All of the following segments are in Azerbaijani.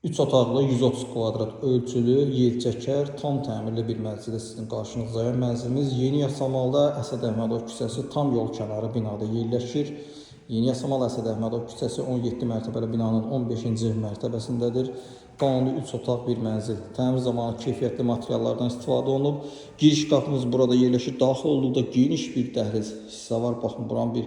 3 otaqlı 130 kvadrat ölçülü, yelçəkər, tam təmirli bir mənzildə sizin qarşınızdayım. Mənzilimiz Yeni Yasamalda Əsəd Əhmədov küçəsi tam yol kənarı binada yerləşir. Yeni Yasamal Əsəd Əhmədov küçəsi 17 mərtəbəli binanın 15-ci mərtəbəsindədir. Qanuni 3 otaq bir mənzil. Təmir zamanı keyfiyyətli materiallardan istifadə olunub. Giriş qapımız burada yerləşir. Daxil olduqda geniş bir dəhliz hissə var. Baxın, buranın bir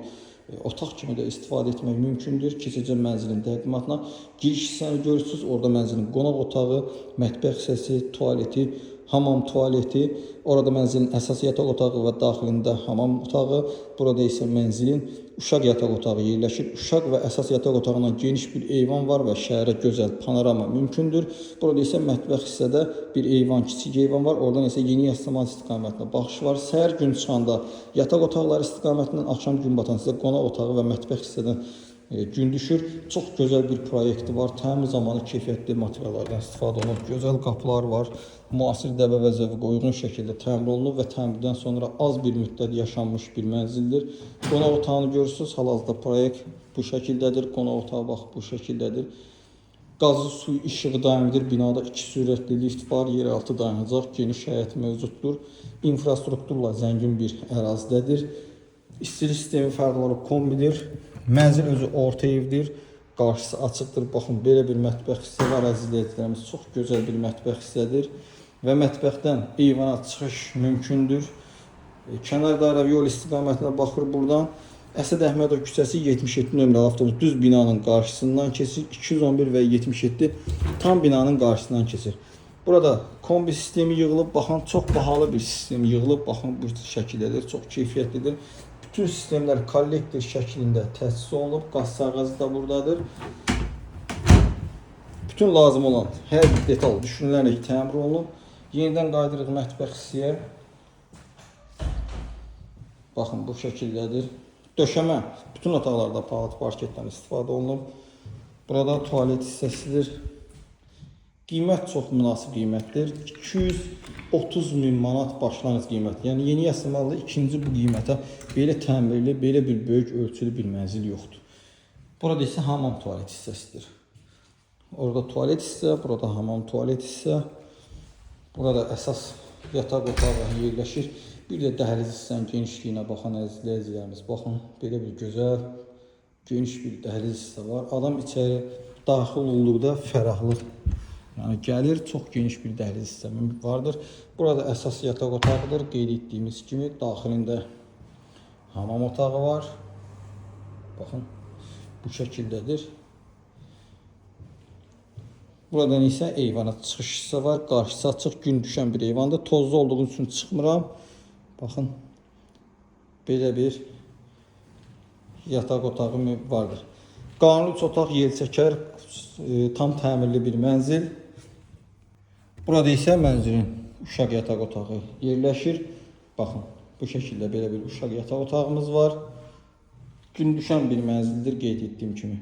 otaq kimi də istifadə etmək mümkündür. Keçəcəm mənzilin təqdimatına. Giriş hissəni görürsünüz. Orada mənzilin qonaq otağı, mətbəx hissəsi, tualeti, hamam tualeti. Orada mənzilin əsas yataq otağı və daxilində hamam otağı. Burada isə mənzilin uşaq yataq otağı yerləşir. Uşaq və əsas yataq otağından geniş bir eyvan var və şəhərə gözəl panorama mümkündür. Burada isə mətbəx hissədə bir eyvan, kiçik eyvan var. Oradan isə Yeni Yasamal istiqamətinə baxış var. Səhər gün çıxanda yataq otaqları istiqamətindən, axşam gün batan sizə qonaq otağı və mətbəx hissədən gün düşür. Çox gözəl bir proyekti var. Təmir zamanı keyfiyyətli materiallardan istifadə olunub. Gözəl qapılar var. Müasir dəbə və zəvqə uyğun şəkildə təmir olunub və təmirdən sonra az bir müddət yaşanmış bir mənzildir. Qonaq otağını görürsünüz. Hal-hazırda proyekt bu şəkildədir. Qonaq otağı bax bu şəkildədir. Qazı, su, işığı daimidir. Binada 2 sürətli lift var. Yeraltı dayanacaq, geniş həyət mövcuddur. İnfrastrukturla zəngin bir ərazidədir. İstilik sistemi fərqli olaraq kombidir. Mənzil özü orta evdir. Qarşısı açıqdır. Baxın, belə bir mətbəx hissə var əzizləyicilərimiz. Çox gözəl bir mətbəx hissədir. Və mətbəxdən eyvana çıxış mümkündür. Kənar dairəvi yol istiqamətinə baxır buradan. Əsəd Əhmədov küçəsi 77 nömrəli avtobus düz binanın qarşısından keçir. 211 və 77 tam binanın qarşısından keçir. Burada kombi sistemi yığılıb. Baxın, çox bahalı bir sistem yığılıb. Baxın, bu şəkildədir. Çox keyfiyyətlidir. Bütün sistemlər kollektor şəklində təsis olunub. Qaz sərğazı da buradadır. Bütün lazım olan hər bir detal düşünülərək təmir olunub. Yenidən qaydırıq mətbəx hissəyə. Baxın, bu şəkildədir. Döşəmə bütün otaqlarda palat parketdən istifadə olunub. Burada tualet hissəsidir. Qiymət çox münasib qiymətdir. 230 min manat başlanğıc qiymət. Yəni Yeni Yasamalda ikinci bu qiymətə belə təmirli, belə bir böyük ölçülü bir mənzil yoxdur. Burada isə hamam tualet hissəsidir. Orada tualet hissə, burada hamam tualet hissə. Burada əsas yataq otağı yerləşir. Bir də dəhliz hissənin genişliyinə baxan əzizləyicilərimiz. Baxın, belə bir gözəl, geniş bir dəhliz hissə var. Adam içəri daxil olduqda fərahlıq gəlir, çox geniş bir dəhliz hissəsi vardır. Burada əsas yataq otağıdır. Qeyd etdiyimiz kimi daxilində hamam otağı var. Baxın, bu şəkildədir. Buradan isə eyvana çıxış hissə var. Qarşısı açıq, gün düşən bir eyvandır. Tozlu olduğu üçün çıxmıram. Baxın, belə bir yataq otağı vardır. Qanuni 3 otaq yelçəkər, tam təmirli bir mənzil. Burada isə mənzilin uşaq yataq otağı yerləşir. Baxın, bu şəkildə belə bir uşaq yataq otağımız var. Gün düşən bir mənzildir, qeyd etdiyim kimi.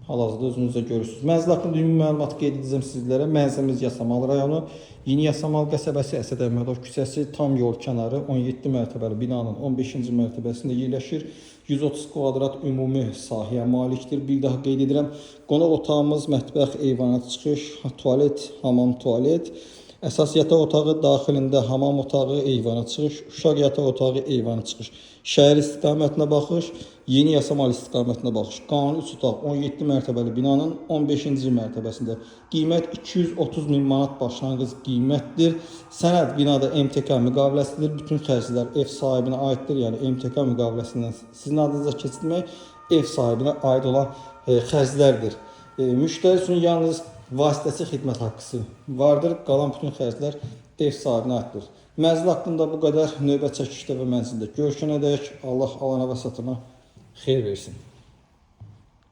Hal-hazırda özünüzdə görürsünüz. Mənzil haqqında ümumi məlumat qeyd edəcəm sizlərə. Mənzilimiz Yasamal rayonu, Yeni Yasamal qəsəbəsi, Əsəd Əhmədov küçəsi, tam yol kənarı, 17 mərtəbəli binanın 15-ci mərtəbəsində yerləşir. 130 kvadrat ümumi sahəyə malikdir. Bir daha qeyd edirəm. Qonaq otağımız, mətbəx, eyvana çıxış, tualet, hamam tualet. Əsas yataq otağı, daxilində hamam otağı, eyvana çıxış, uşaq yataq otağı, eyvana çıxış. Şəhər istiqamətinə baxış, Yeni Yasamal istiqamətinə baxış. Qanuni 3 otaq 17 mərtəbəli binanın 15-ci mərtəbəsində. Qiymət 230 min manat başlanğıc qiymətdir. Sənəd binada MTK müqaviləsidir. Bütün xərclər ev sahibinə aiddir. Yəni MTK müqaviləsindən sizin adınıza keçirmək ev sahibinə aid olan xərclərdir. Müştəri üçün yalnız vasitəçi xidmət haqqısı vardır. Qalan bütün xərclər ev sahibinə aiddir. Mənzil haqqında bu qədər. Növbə çəkişdə və mənzildə görüşənədək Allah alana və satana xeyir versin.